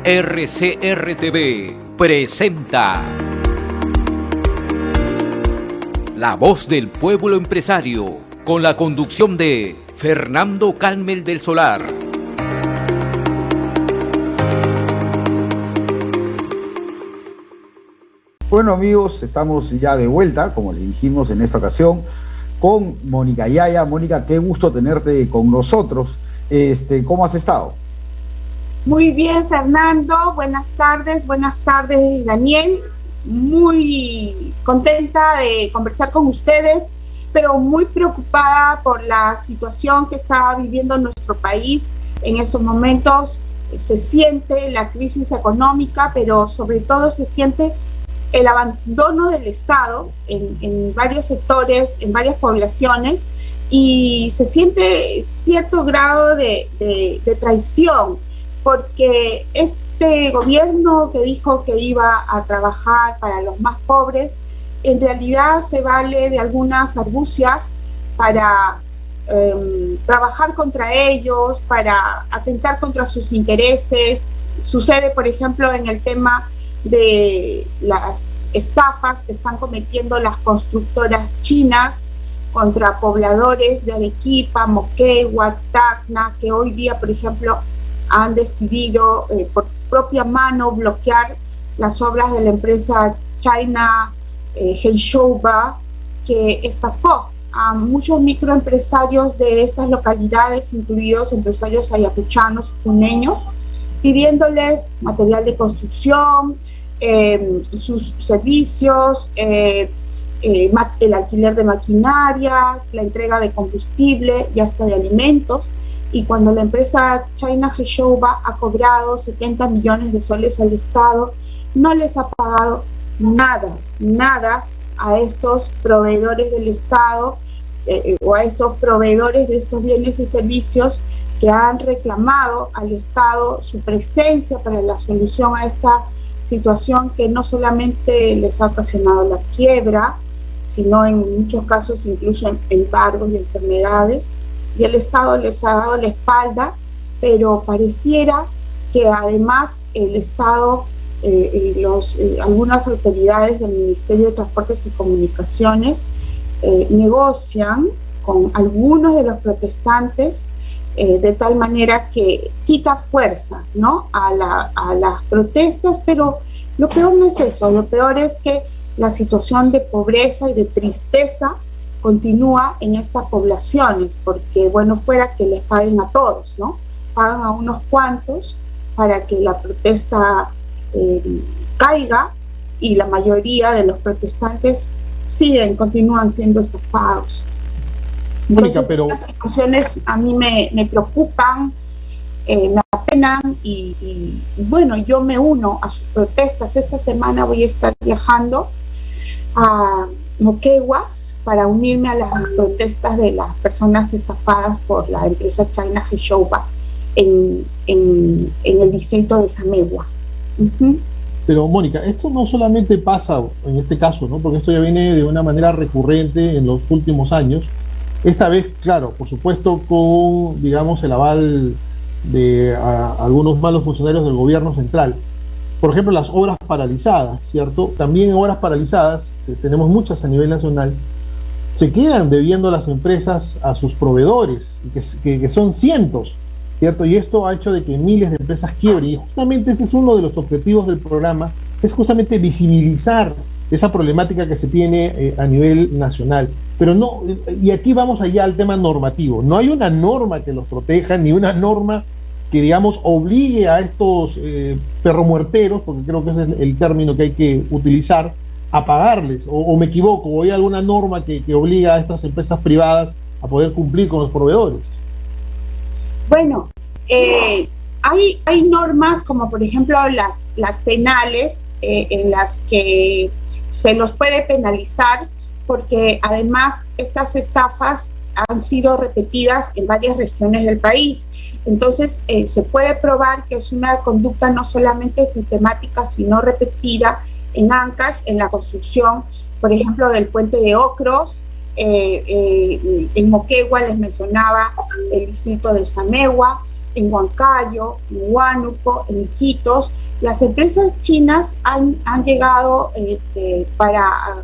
RCR-TV presenta La Voz del Pueblo Empresario, con la conducción de Fernando Calmel del Solar. Bueno, amigos, estamos ya de vuelta, como le dijimos en esta ocasión, con Mónica Yaya. Mónica, qué gusto tenerte con nosotros. ¿Cómo has estado? Muy bien, Fernando. Buenas tardes, Daniel. Muy contenta de conversar con ustedes, pero muy preocupada por la situación que está viviendo nuestro país en estos momentos. Se siente la crisis económica, pero sobre todo se siente el abandono del Estado en varios sectores, en varias poblaciones, y se siente cierto grado de traición, porque este gobierno que dijo que iba a trabajar para los más pobres, en realidad se vale de algunas argucias para trabajar contra ellos, para atentar contra sus intereses. Sucede, por ejemplo, en el tema de las estafas que están cometiendo las constructoras chinas contra pobladores de Arequipa, Moquegua, Tacna, que hoy día, por ejemplo, han decidido por propia mano bloquear las obras de la empresa China Heshouba, que estafó a muchos microempresarios de estas localidades, incluidos empresarios ayacuchanos y puneños, pidiéndoles material de construcción, sus servicios, el alquiler de maquinarias, la entrega de combustible y hasta de alimentos. Y cuando la empresa China Heshouba ha cobrado 70 millones de soles al Estado, no les ha pagado nada a estos proveedores del Estado o a estos proveedores de estos bienes y servicios que han reclamado al Estado su presencia para la solución a esta situación que no solamente les ha ocasionado la quiebra, sino en muchos casos incluso embargos y enfermedades, y el Estado les ha dado la espalda, pero pareciera que además el Estado, algunas autoridades del Ministerio de Transportes y Comunicaciones negocian con algunos de los protestantes de tal manera que quita fuerza, ¿no?, a las protestas. Pero lo peor no es eso, lo peor es que la situación de pobreza y de tristeza continúa en estas poblaciones, porque bueno, fuera que les paguen a todos, ¿no? Pagan a unos cuantos para que la protesta caiga, y la mayoría de los protestantes continúan siendo estafados. Mónica, entonces, pero estas situaciones a mí me preocupan, me apenan, y bueno, yo me uno a sus protestas. Esta semana voy a estar viajando a Moquegua para unirme a las protestas de las personas estafadas por la empresa China Heshouba en el distrito de Samegua. Pero Mónica, esto no solamente pasa en este caso, ¿no?, porque esto ya viene de una manera recurrente en los últimos años. Esta vez, claro, por supuesto, con, digamos, el aval de algunos malos funcionarios del gobierno central. Por ejemplo, las obras paralizadas, ¿cierto? También obras paralizadas, que tenemos muchas a nivel nacional, se quedan debiendo las empresas a sus proveedores, que son cientos, ¿cierto? Y esto ha hecho de que miles de empresas quiebren. Y justamente este es uno de los objetivos del programa, es justamente visibilizar esa problemática que se tiene a nivel nacional. Pero no, y aquí vamos allá al tema normativo. No hay una norma que los proteja, ni una norma que, digamos, obligue a estos perromuerteros, porque creo que ese es el término que hay que utilizar, a pagarles, o me equivoco, o hay alguna norma que obliga a estas empresas privadas a poder cumplir con los proveedores. Bueno, hay normas como por ejemplo las penales, en las que se los puede penalizar, porque además estas estafas han sido repetidas en varias regiones del país. Entonces se puede probar que es una conducta no solamente sistemática, sino repetida en Ancash, en la construcción, por ejemplo, del puente de Ocros. En Moquegua les mencionaba el distrito de Samegua, en Huancayo, en Huánuco, en Iquitos, las empresas chinas han llegado para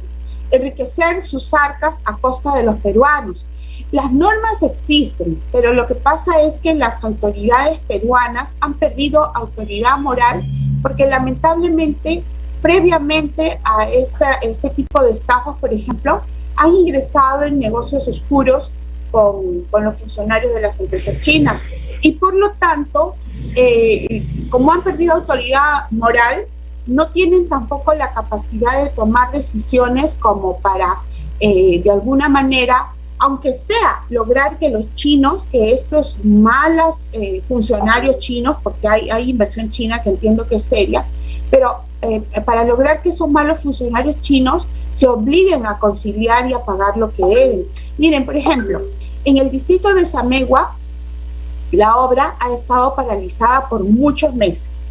enriquecer sus arcas a costa de los peruanos. Las normas existen, pero lo que pasa es que las autoridades peruanas han perdido autoridad moral porque lamentablemente, previamente a este tipo de estafas, por ejemplo, han ingresado en negocios oscuros con los funcionarios de las empresas chinas. Y por lo tanto, como han perdido autoridad moral, no tienen tampoco la capacidad de tomar decisiones como para, de alguna manera, aunque sea lograr que los chinos, que estos malos funcionarios chinos, porque hay inversión china que entiendo que es seria, pero para lograr que esos malos funcionarios chinos se obliguen a conciliar y a pagar lo que deben. Miren, por ejemplo, en el distrito de Samegua, la obra ha estado paralizada por muchos meses.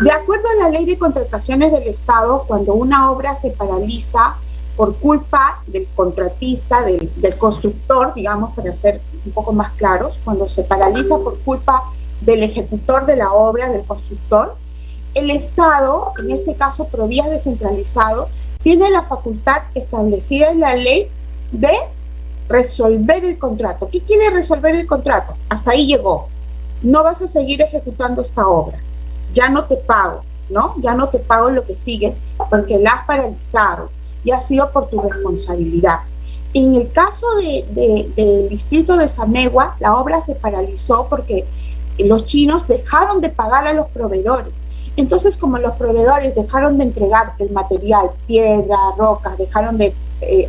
De acuerdo a la ley de contrataciones del Estado, cuando una obra se paraliza por culpa del contratista, del constructor, digamos, para ser un poco más claros, cuando se paraliza por culpa del ejecutor de la obra, del constructor, el Estado, en este caso Provías Descentralizado, tiene la facultad establecida en la ley de resolver el contrato. ¿Qué quiere resolver el contrato? Hasta ahí llegó. No vas a seguir ejecutando esta obra. Ya no te pago, ¿no? Ya no te pago lo que sigue porque la has paralizado y ha sido por tu responsabilidad. En el caso del distrito de Samegua, la obra se paralizó porque los chinos dejaron de pagar a los proveedores. Entonces, como los proveedores dejaron de entregar el material, piedra, rocas, dejaron de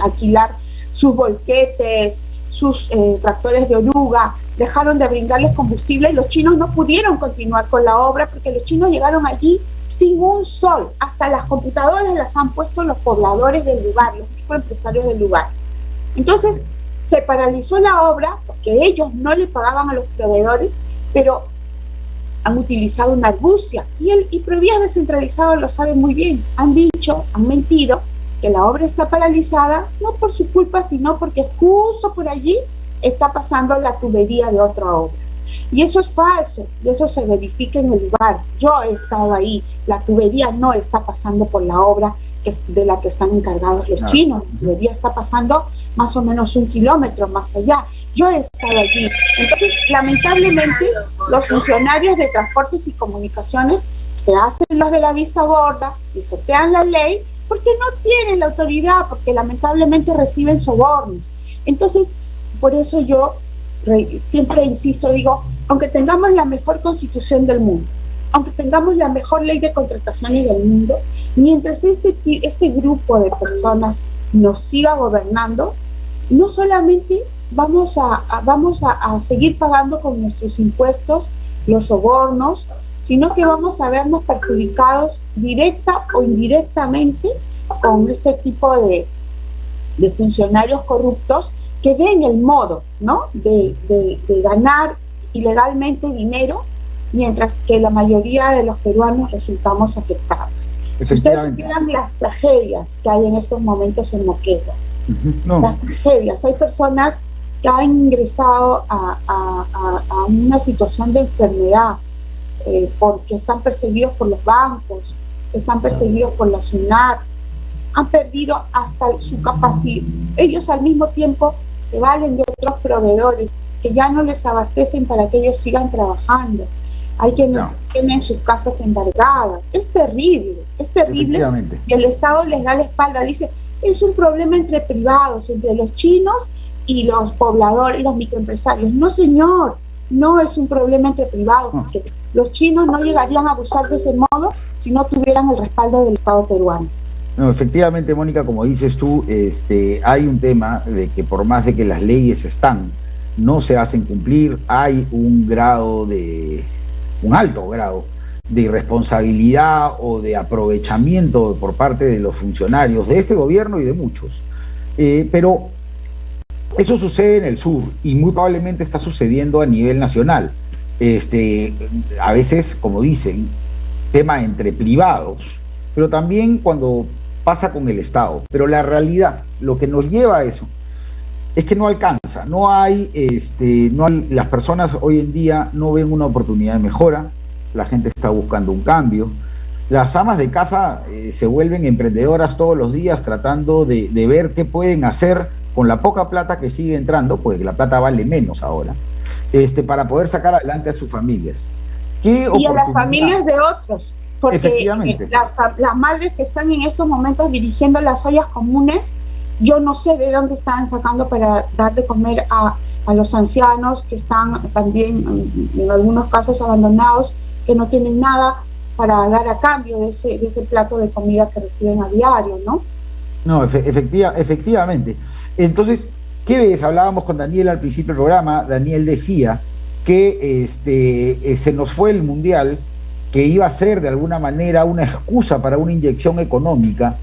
alquilar sus volquetes, sus tractores de oruga, dejaron de brindarles combustible, y los chinos no pudieron continuar con la obra porque los chinos llegaron allí sin un sol. Hasta las computadoras las han puesto los pobladores del lugar, los microempresarios del lugar. Entonces, se paralizó la obra porque ellos no le pagaban a los proveedores, pero han utilizado una argucia. Y Provías Descentralizado lo sabe muy bien. Han dicho, han mentido, que la obra está paralizada, no por su culpa, sino porque justo por allí está pasando la tubería de otra obra. Y eso es falso, y eso se verifica en el lugar. Yo he estado ahí, la tubería no está pasando por la obra de la que están encargados los chinos. La tubería está pasando más o menos 1 kilómetro más allá. Yo he estado allí. Entonces, lamentablemente, los funcionarios de transportes y comunicaciones se hacen los de la vista gorda, pisotean la ley, porque no tienen la autoridad, porque lamentablemente reciben sobornos. Entonces, por eso yo siempre insisto, digo, aunque tengamos la mejor constitución del mundo, aunque tengamos la mejor ley de contrataciones del mundo, mientras este grupo de personas nos siga gobernando, no solamente vamos a seguir pagando con nuestros impuestos los sobornos, sino que vamos a vernos perjudicados directa o indirectamente con este tipo de funcionarios corruptos que ven el modo, ¿no?, de ganar ilegalmente dinero, mientras que la mayoría de los peruanos resultamos afectados. Si ustedes supieran las tragedias que hay en estos momentos en Moquegua, las tragedias, hay personas que han ingresado a una situación de enfermedad, porque están perseguidos por los bancos, están perseguidos por la SUNAT, han perdido hasta su capacidad. Ellos al mismo tiempo se valen de otros proveedores que ya no les abastecen para que ellos sigan trabajando. Hay quienes tienen sus casas embargadas. Es terrible y el Estado les da la espalda. Dice, es un problema entre privados, entre los chinos y los pobladores, los microempresarios. No, señor, no es un problema entre privados, porque los chinos no llegarían a abusar de ese modo si no tuvieran el respaldo del Estado peruano. No, efectivamente, Mónica, como dices tú, hay un tema de que por más de que las leyes no se hacen cumplir, hay un alto grado de irresponsabilidad o de aprovechamiento por parte de los funcionarios de este gobierno y de muchos. Pero eso sucede en el sur y muy probablemente está sucediendo a nivel nacional. A veces, como dicen, tema entre privados, pero también cuando pasa con el Estado. Pero la realidad, lo que nos lleva a eso, es que no alcanza, las personas hoy en día no ven una oportunidad de mejora, la gente está buscando un cambio. Las amas de casa se vuelven emprendedoras todos los días tratando de ver qué pueden hacer con la poca plata que sigue entrando, pues la plata vale menos ahora, para poder sacar adelante a sus familias. Y a las familias de otros, porque efectivamente, las madres que están en estos momentos dirigiendo las ollas comunes, yo no sé de dónde están sacando para dar de comer a los ancianos que están también en algunos casos abandonados, que no tienen nada para dar a cambio de ese plato de comida que reciben a diario, ¿no? No, efectivamente. Entonces, ¿qué ves? Hablábamos con Daniel al principio del programa. Daniel decía que se nos fue el Mundial, que iba a ser de alguna manera una excusa para una inyección económica.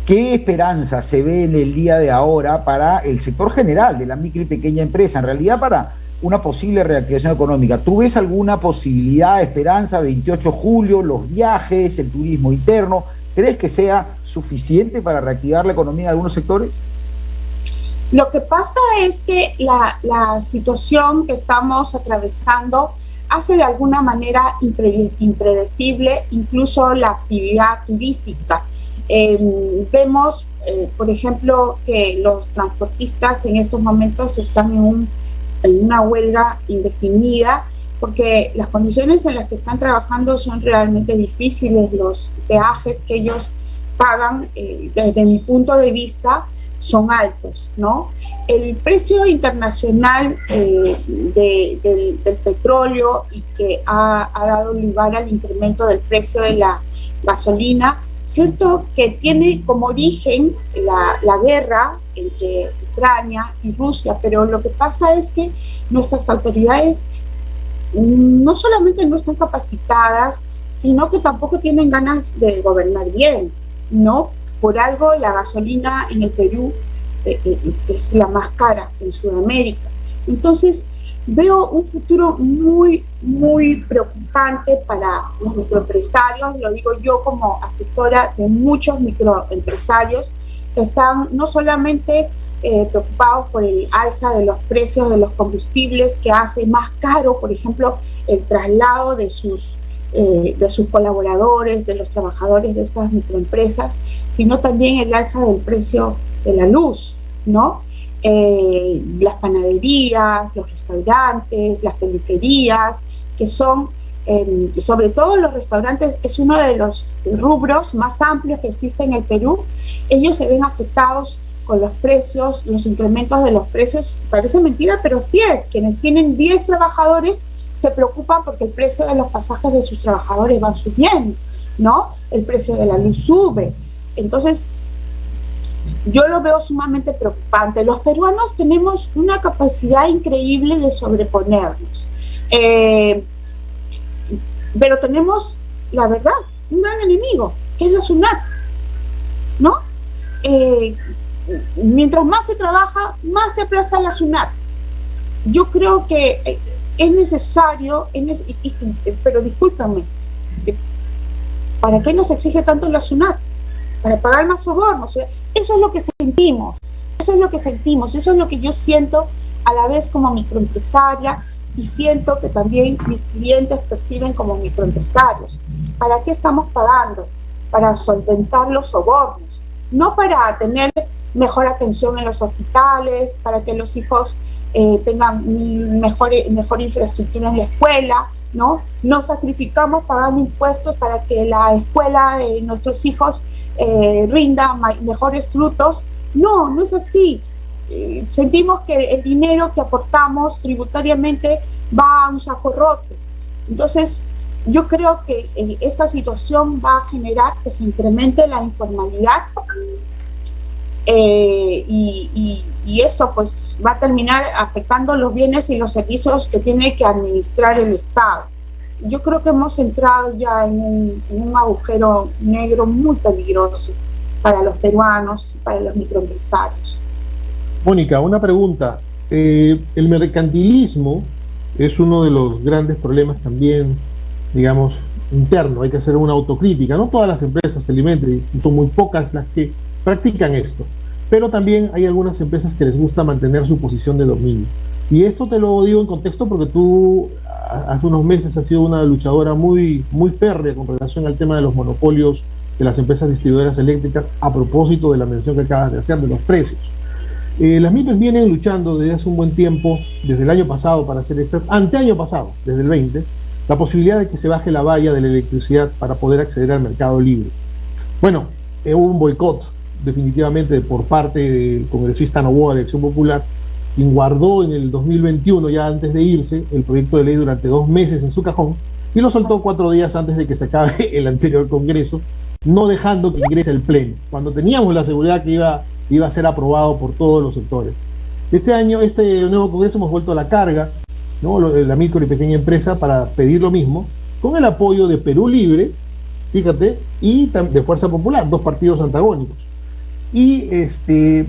¿Qué esperanza se ve en el día de ahora para el sector general de la micro y pequeña empresa, en realidad para una posible reactivación económica? ¿Tú ves alguna posibilidad, esperanza, 28 de julio, los viajes, el turismo interno? ¿Crees que sea suficiente para reactivar la economía de algunos sectores? Lo que pasa es que la situación que estamos atravesando hace de alguna manera impredecible incluso la actividad turística. Vemos, por ejemplo, que los transportistas en estos momentos están en una huelga indefinida porque las condiciones en las que están trabajando son realmente difíciles. Los peajes que ellos pagan, desde mi punto de vista, son altos, ¿no? El precio internacional del petróleo y que ha dado lugar al incremento del precio de la gasolina, cierto que tiene como origen la guerra entre Ucrania y Rusia, pero lo que pasa es que nuestras autoridades no solamente no están capacitadas, sino que tampoco tienen ganas de gobernar bien, ¿no? Por algo la gasolina en el Perú es la más cara en Sudamérica. Entonces veo un futuro muy, muy preocupante para los microempresarios, lo digo yo como asesora de muchos microempresarios que están no solamente preocupados por el alza de los precios de los combustibles, que hace más caro, por ejemplo, el traslado de sus colaboradores, de los trabajadores de estas microempresas, sino también el alza del precio de la luz, ¿no? Las panaderías, los restaurantes, las peluquerías, que son, sobre todo los restaurantes, es uno de los rubros más amplios que existe en el Perú. Ellos se ven afectados con los precios, los incrementos de los precios. Parece mentira, pero sí es. Quienes tienen 10 trabajadores se preocupan porque el precio de los pasajes de sus trabajadores van subiendo, ¿no? El precio de la luz sube. Entonces, yo lo veo sumamente preocupante. Los peruanos tenemos una capacidad increíble de sobreponernos, pero tenemos, la verdad, un gran enemigo, que es la SUNAT, ¿no? Mientras más se trabaja, más se aplaza la SUNAT. Yo creo que es necesario, pero discúlpame, ¿para qué nos exige tanto la SUNAT? Para pagar más sobornos. Eso es lo que sentimos, eso es lo que yo siento a la vez como microempresaria, y siento que también mis clientes perciben como microempresarios. ¿Para qué estamos pagando? Para solventar los sobornos, no para tener mejor atención en los hospitales, para que los hijos tengan mejor infraestructura en la escuela, ¿no? No sacrificamos pagando impuestos para que la escuela de nuestros hijos rinda mejores frutos. No, no es así. Sentimos que el dinero que aportamos tributariamente va a un saco roto. Entonces, yo creo que esta situación va a generar que se incremente la informalidad y esto pues va a terminar afectando los bienes y los servicios que tiene que administrar el Estado. Yo creo que hemos entrado ya en un agujero negro muy peligroso para los peruanos y para los microempresarios. Mónica, una pregunta. El mercantilismo es uno de los grandes problemas también, digamos, interno. Hay que hacer una autocrítica. No todas las empresas, felizmente, son muy pocas las que practican esto. pero también hay algunas empresas que les gusta mantener su posición de dominio. Y esto te lo digo en contexto porque tú hace unos meses has sido una luchadora muy, muy férrea con relación al tema de los monopolios de las empresas distribuidoras eléctricas, a propósito de la mención que acabas de hacer de los precios. Las MIPES vienen luchando desde hace un buen tiempo, desde el año pasado, para ser exacto, anteaño pasado, desde el 20, la posibilidad de que se baje la valla de la electricidad para poder acceder al mercado libre. Bueno, hubo un boicot definitivamente por parte del congresista Noboa de Acción Popular, quien guardó en el 2021, ya antes de irse, el proyecto de ley durante 2 meses en su cajón y lo soltó 4 días antes de que se acabe el anterior congreso, no dejando que ingrese el pleno, cuando teníamos la seguridad que iba a ser aprobado por todos los sectores. Este año, este nuevo congreso, hemos vuelto a la carga, ¿no?, la micro y pequeña empresa, para pedir lo mismo, con el apoyo de Perú Libre, fíjate, y de Fuerza Popular, 2 partidos antagónicos. Y se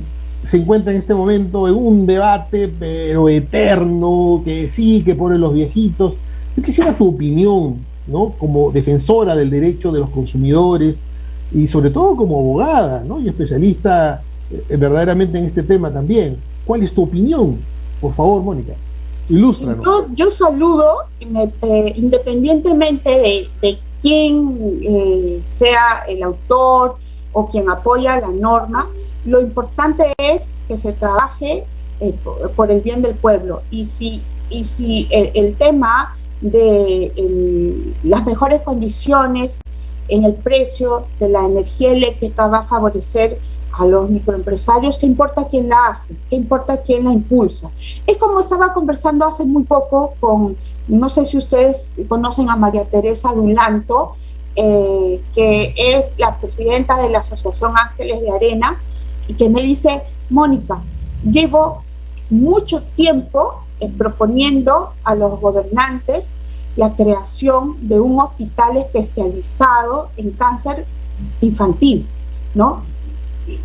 encuentra en este momento en un debate, pero eterno, que sí, que ponen los viejitos. Yo quisiera tu opinión, ¿no?, como defensora del derecho de los consumidores y sobre todo como abogada, ¿no?, y especialista verdaderamente en este tema también. ¿Cuál es tu opinión? Por favor, Mónica, ilústranos. Yo saludo, independientemente de quién sea el autor o quien apoya la norma, lo importante es que se trabaje por el bien del pueblo. Y si el tema de las mejores condiciones en el precio de la energía eléctrica va a favorecer a los microempresarios, ¿qué importa quién la hace? ¿Qué importa quién la impulsa? Es como estaba conversando hace muy poco con, no sé si ustedes conocen a María Teresa Dulanto, que es la presidenta de la Asociación Ángeles de Arena, y que me dice: Mónica, llevo mucho tiempo proponiendo a los gobernantes la creación de un hospital especializado en cáncer infantil, ¿no?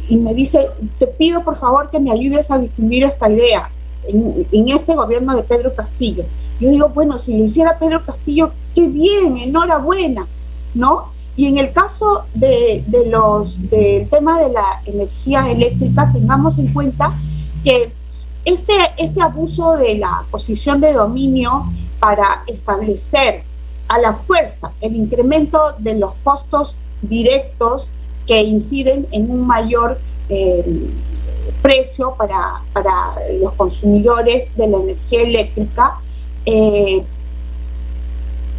Y me dice: te pido por favor que me ayudes a difundir esta idea en este gobierno de Pedro Castillo. Yo digo, bueno, si lo hiciera Pedro Castillo, qué bien, enhorabuena, ¿no? Y en el caso del tema de la energía eléctrica, tengamos en cuenta que este abuso de la posición de dominio para establecer a la fuerza el incremento de los costos directos que inciden en un mayor precio para los consumidores de la energía eléctrica,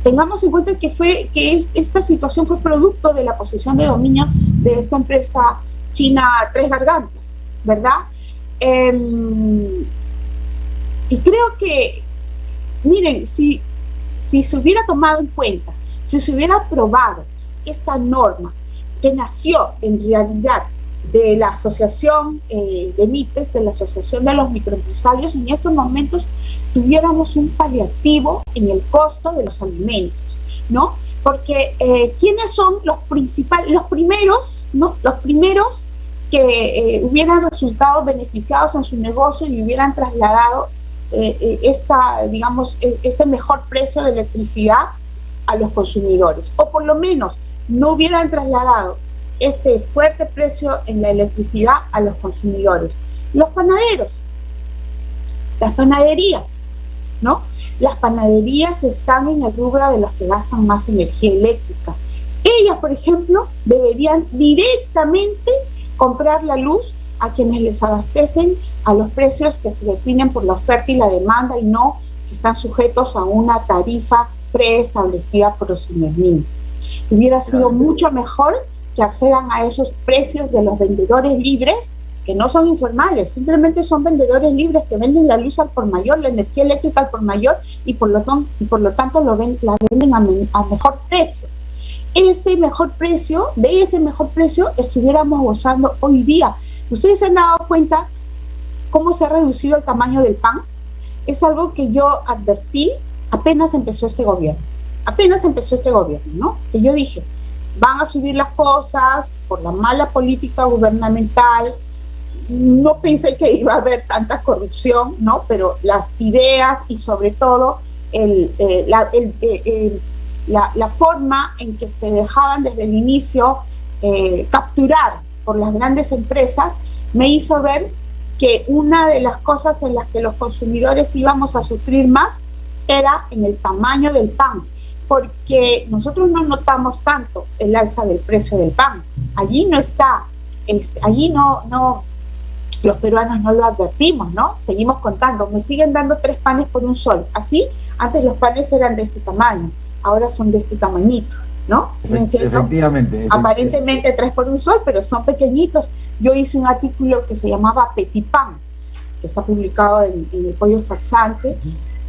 tengamos en cuenta que esta situación fue producto de la posición de dominio de esta empresa china Tres Gargantas, ¿verdad? Y creo que, miren, si se hubiera tomado en cuenta, si se hubiera aprobado esta norma que nació en realidad de la asociación de MIPES, de la Asociación de los Microempresarios, en estos momentos tuviéramos un paliativo en el costo de los alimentos, ¿no? Porque ¿quiénes son los primeros, ¿no?, los primeros que hubieran resultado beneficiados en su negocio y hubieran trasladado este mejor precio de electricidad a los consumidores? O por lo menos no hubieran trasladado este fuerte precio en la electricidad a los consumidores. Los panaderos, las panaderías, ¿no? Las panaderías están en el rubro de los que gastan más energía eléctrica. Ellas, por ejemplo, deberían directamente comprar la luz a quienes les abastecen a los precios que se definen por la oferta y la demanda, y no que están sujetos a una tarifa preestablecida por los Senermin. Hubiera sido mucho mejor que accedan a esos precios de los vendedores libres, que no son informales, simplemente son vendedores libres que venden la luz al por mayor, la energía eléctrica al por mayor, y por lo tanto la venden a mejor precio. De ese mejor precio estuviéramos gozando hoy día. ¿Ustedes se han dado cuenta cómo se ha reducido el tamaño del pan? Es algo que yo advertí apenas empezó este gobierno, ¿no? Que yo dije, van a subir las cosas por la mala política gubernamental. No pensé que iba a haber tanta corrupción, ¿no? Pero las ideas y sobre todo la forma en que se dejaban desde el inicio capturar por las grandes empresas me hizo ver que una de las cosas en las que los consumidores íbamos a sufrir más era en el tamaño del pan, porque nosotros no notamos tanto el alza del precio del pan. Allí no está, allí no, los peruanos no lo advertimos, ¿no? Seguimos contando, me siguen dando 3 panes por un sol. Así, antes los panes eran de este tamaño, ahora son de este tamañito, ¿no? Siguen siendo efectivamente, aparentemente 3 por un sol, pero son pequeñitos. Yo hice un artículo que se llamaba Petit Pan, que está publicado en El Pollo Farsante,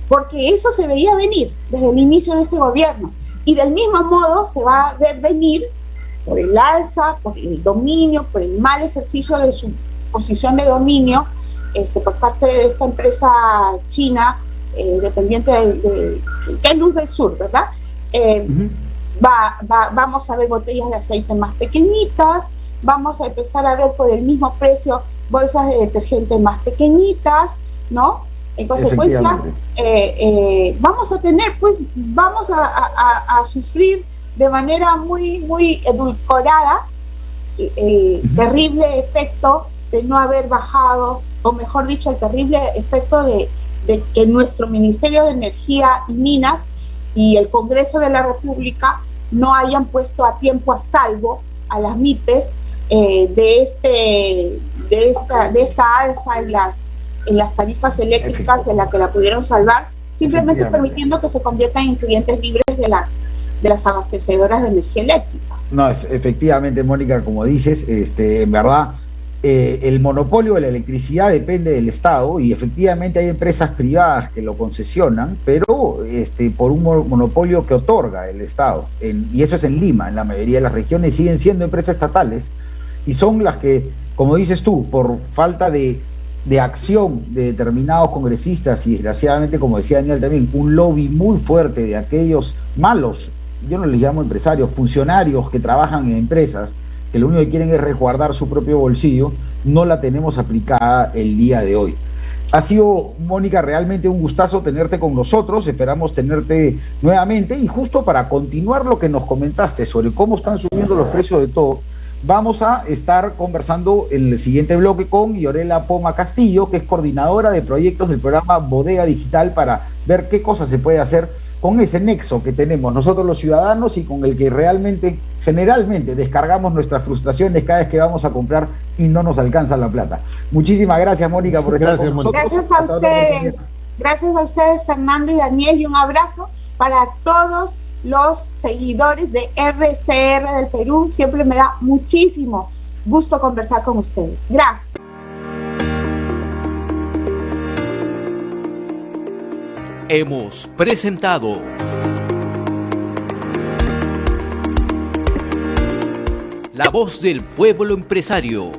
porque eso se veía venir desde el inicio de este gobierno. Y del mismo modo se va a ver venir por el alza, por el dominio, por el mal ejercicio de su posición de dominio por parte de esta empresa china dependiente de Luz del Sur, ¿verdad? Vamos a ver botellas de aceite más pequeñitas, vamos a empezar a ver por el mismo precio bolsas de detergente más pequeñitas, ¿no? En consecuencia, vamos a tener, pues, vamos a sufrir de manera muy edulcorada el terrible efecto de no haber bajado, o mejor dicho, el terrible efecto de que nuestro Ministerio de Energía y Minas y el Congreso de la República no hayan puesto a tiempo a salvo a las MIPES de esta alza en las tarifas eléctricas de la que la pudieron salvar, simplemente permitiendo que se conviertan en clientes libres de las abastecedoras de energía eléctrica. No, efectivamente, Mónica, como dices, en verdad, el monopolio de la electricidad depende del Estado y efectivamente hay empresas privadas que lo concesionan, pero por un monopolio que otorga el Estado. Y eso es en Lima. En la mayoría de las regiones siguen siendo empresas estatales y son las que, como dices tú, por falta de acción de determinados congresistas y desgraciadamente, como decía Daniel también, un lobby muy fuerte de aquellos malos, yo no les llamo empresarios, funcionarios que trabajan en empresas, que lo único que quieren es resguardar su propio bolsillo, no la tenemos aplicada el día de hoy. Ha sido, Mónica, realmente un gustazo tenerte con nosotros, esperamos tenerte nuevamente y justo para continuar lo que nos comentaste sobre cómo están subiendo los precios de todo, vamos a estar conversando en el siguiente bloque con Yorela Poma Castillo, que es coordinadora de proyectos del programa Bodega Digital, para ver qué cosas se puede hacer con ese nexo que tenemos nosotros los ciudadanos y con el que realmente, generalmente, descargamos nuestras frustraciones cada vez que vamos a comprar y no nos alcanza la plata. Muchísimas gracias, Mónica, por estar con nosotros. Gracias a ustedes, Fernando y Daniel, y un abrazo para todos los seguidores de RCR del Perú. Siempre me da muchísimo gusto conversar con ustedes. Gracias. Hemos presentado La Voz del Pueblo Empresario